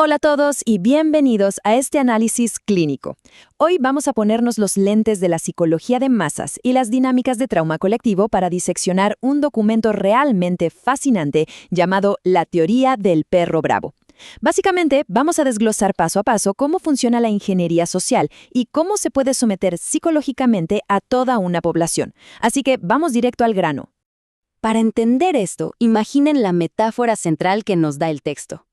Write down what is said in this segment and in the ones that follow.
Hola a todos y bienvenidos a este análisis clínico. Hoy vamos a ponernos los lentes de la psicología de masas y las dinámicas de trauma colectivo para diseccionar un documento realmente fascinante llamado La teoría del perro bravo. Básicamente, vamos a desglosar paso a paso cómo funciona la ingeniería social y cómo se puede someter psicológicamente a toda una población. Así que vamos directo al grano. Para entender esto, imaginen la metáfora central que nos da el texto.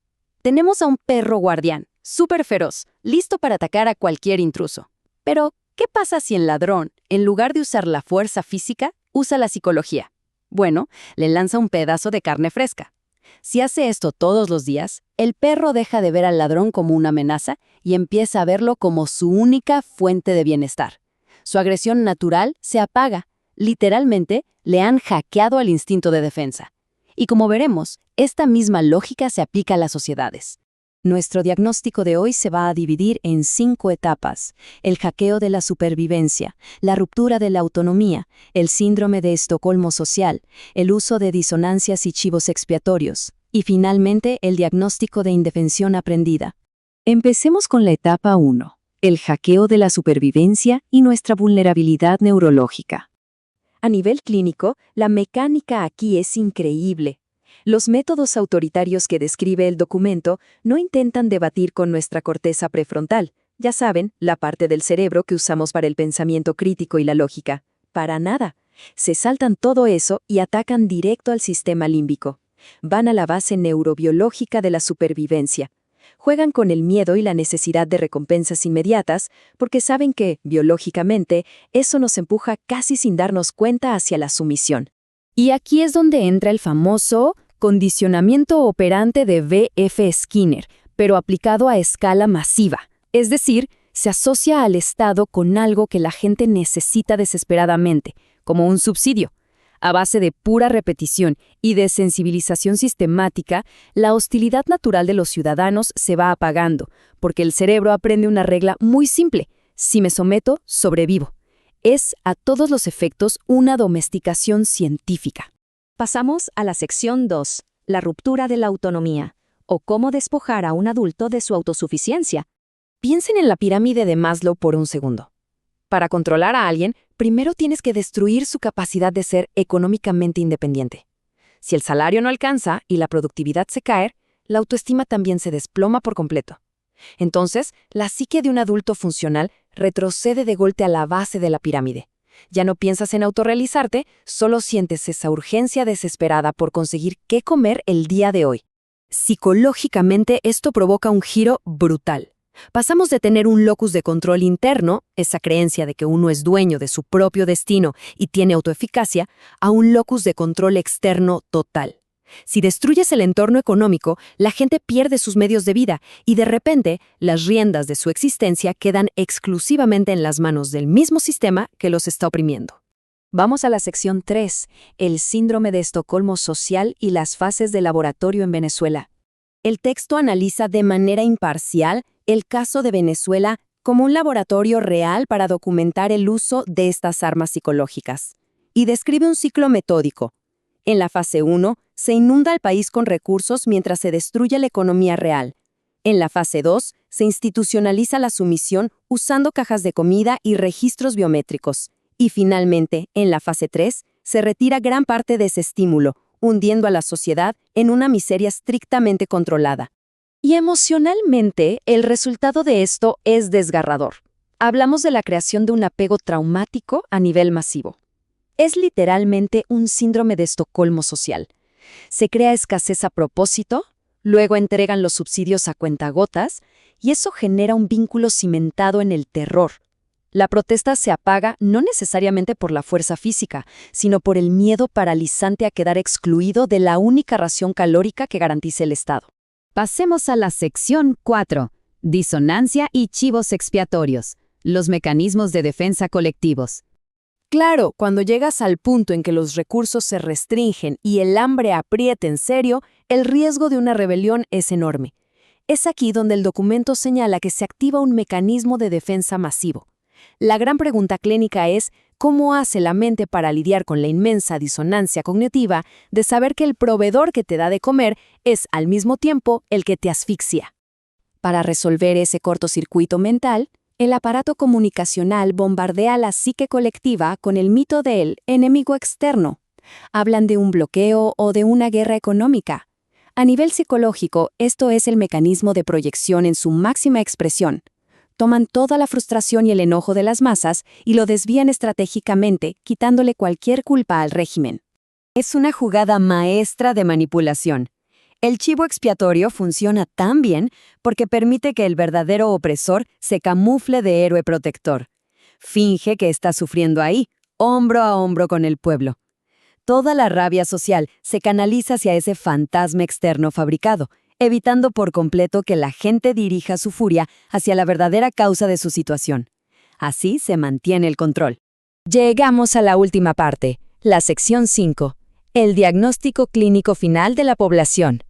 Tenemos a un perro guardián, súper feroz, listo para atacar a cualquier intruso. Pero, ¿qué pasa si el ladrón, en lugar de usar la fuerza física, usa la psicología? Bueno, le lanza un pedazo de carne fresca. Si hace esto todos los días, el perro deja de ver al ladrón como una amenaza y empieza a verlo como su única fuente de bienestar. Su agresión natural se apaga. Literalmente, le han hackeado al instinto de defensa. Y como veremos, esta misma lógica se aplica a las sociedades. Nuestro diagnóstico de hoy se va a dividir en 5 etapas: el hackeo de la supervivencia, la ruptura de la autonomía, el síndrome de Estocolmo social, el uso de disonancias y chivos expiatorios, y finalmente el diagnóstico de indefensión aprendida. Empecemos con la etapa 1, el hackeo de la supervivencia y nuestra vulnerabilidad neurológica. A nivel clínico, la mecánica aquí es increíble. Los métodos autoritarios que describe el documento no intentan debatir con nuestra corteza prefrontal, ya saben, la parte del cerebro que usamos para el pensamiento crítico y la lógica. Para nada. Se saltan todo eso y atacan directo al sistema límbico. Van a la base neurobiológica de la supervivencia. Juegan con el miedo y la necesidad de recompensas inmediatas porque saben que, biológicamente, eso nos empuja casi sin darnos cuenta hacia la sumisión. Y aquí es donde entra el famoso condicionamiento operante de V.F. Skinner, pero aplicado a escala masiva. Es decir, se asocia al Estado con algo que la gente necesita desesperadamente, como un subsidio. A base de pura repetición y de sensibilización sistemática, la hostilidad natural de los ciudadanos se va apagando, porque el cerebro aprende una regla muy simple: si me someto, sobrevivo. Es, a todos los efectos, una domesticación científica. Pasamos a la sección 2, la ruptura de la autonomía, o cómo despojar a un adulto de su autosuficiencia. Piensen en la pirámide de Maslow por un segundo. Para controlar a alguien, primero tienes que destruir su capacidad de ser económicamente independiente. Si el salario no alcanza y la productividad se cae, la autoestima también se desploma por completo. Entonces, la psique de un adulto funcional retrocede de golpe a la base de la pirámide. Ya no piensas en autorrealizarte, solo sientes esa urgencia desesperada por conseguir qué comer el día de hoy. Psicológicamente, esto provoca un giro brutal. Pasamos de tener un locus de control interno, esa creencia de que uno es dueño de su propio destino y tiene autoeficacia, a un locus de control externo total. Si destruyes el entorno económico, la gente pierde sus medios de vida y de repente las riendas de su existencia quedan exclusivamente en las manos del mismo sistema que los está oprimiendo. Vamos a la sección 3, el síndrome de Estocolmo social y las fases de laboratorio en Venezuela. El texto analiza de manera imparcial el caso de Venezuela como un laboratorio real para documentar el uso de estas armas psicológicas, y describe un ciclo metódico. En la fase 1, se inunda el país con recursos mientras se destruye la economía real. En la fase 2, se institucionaliza la sumisión usando cajas de comida y registros biométricos. Y finalmente, en la fase 3, se retira gran parte de ese estímulo, hundiendo a la sociedad en una miseria estrictamente controlada. Y emocionalmente, el resultado de esto es desgarrador. Hablamos de la creación de un apego traumático a nivel masivo. Es literalmente un síndrome de Estocolmo social. Se crea escasez a propósito, luego entregan los subsidios a cuentagotas, y eso genera un vínculo cimentado en el terror. La protesta se apaga no necesariamente por la fuerza física, sino por el miedo paralizante a quedar excluido de la única ración calórica que garantice el Estado. Pasemos a la sección 4, disonancia y chivos expiatorios, los mecanismos de defensa colectivos. Claro, cuando llegas al punto en que los recursos se restringen y el hambre aprieta en serio, el riesgo de una rebelión es enorme. Es aquí donde el documento señala que se activa un mecanismo de defensa masivo. La gran pregunta clínica es, ¿cómo hace la mente para lidiar con la inmensa disonancia cognitiva de saber que el proveedor que te da de comer es, al mismo tiempo, el que te asfixia? Para resolver ese cortocircuito mental, el aparato comunicacional bombardea la psique colectiva con el mito del enemigo externo. Hablan de un bloqueo o de una guerra económica. A nivel psicológico, esto es el mecanismo de proyección en su máxima expresión. Toman toda la frustración y el enojo de las masas y lo desvían estratégicamente, quitándole cualquier culpa al régimen. Es una jugada maestra de manipulación. El chivo expiatorio funciona tan bien porque permite que el verdadero opresor se camufle de héroe protector. Finge que está sufriendo ahí, hombro a hombro con el pueblo. Toda la rabia social se canaliza hacia ese fantasma externo fabricado, evitando por completo que la gente dirija su furia hacia la verdadera causa de su situación. Así se mantiene el control. Llegamos a la última parte, la sección 5, el diagnóstico clínico final de la población.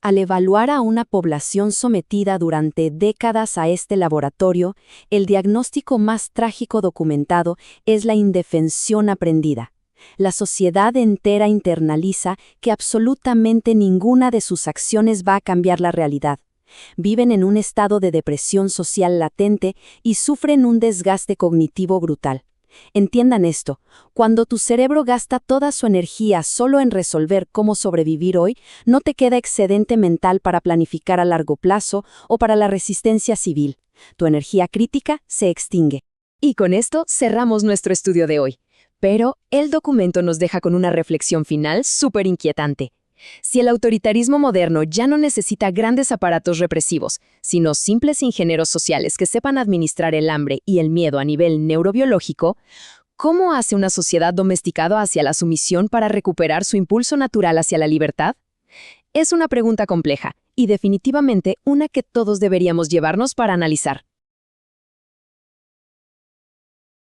Al evaluar a una población sometida durante décadas a este laboratorio, el diagnóstico más trágico documentado es la indefensión aprendida. La sociedad entera internaliza que absolutamente ninguna de sus acciones va a cambiar la realidad. Viven en un estado de depresión social latente y sufren un desgaste cognitivo brutal. Entiendan esto, cuando tu cerebro gasta toda su energía solo en resolver cómo sobrevivir hoy, no te queda excedente mental para planificar a largo plazo o para la resistencia civil. Tu energía crítica se extingue. Y con esto cerramos nuestro estudio de hoy. Pero el documento nos deja con una reflexión final súper inquietante. Si el autoritarismo moderno ya no necesita grandes aparatos represivos, sino simples ingenieros sociales que sepan administrar el hambre y el miedo a nivel neurobiológico, ¿cómo hace una sociedad domesticada hacia la sumisión para recuperar su impulso natural hacia la libertad? Es una pregunta compleja y definitivamente una que todos deberíamos llevarnos para analizar.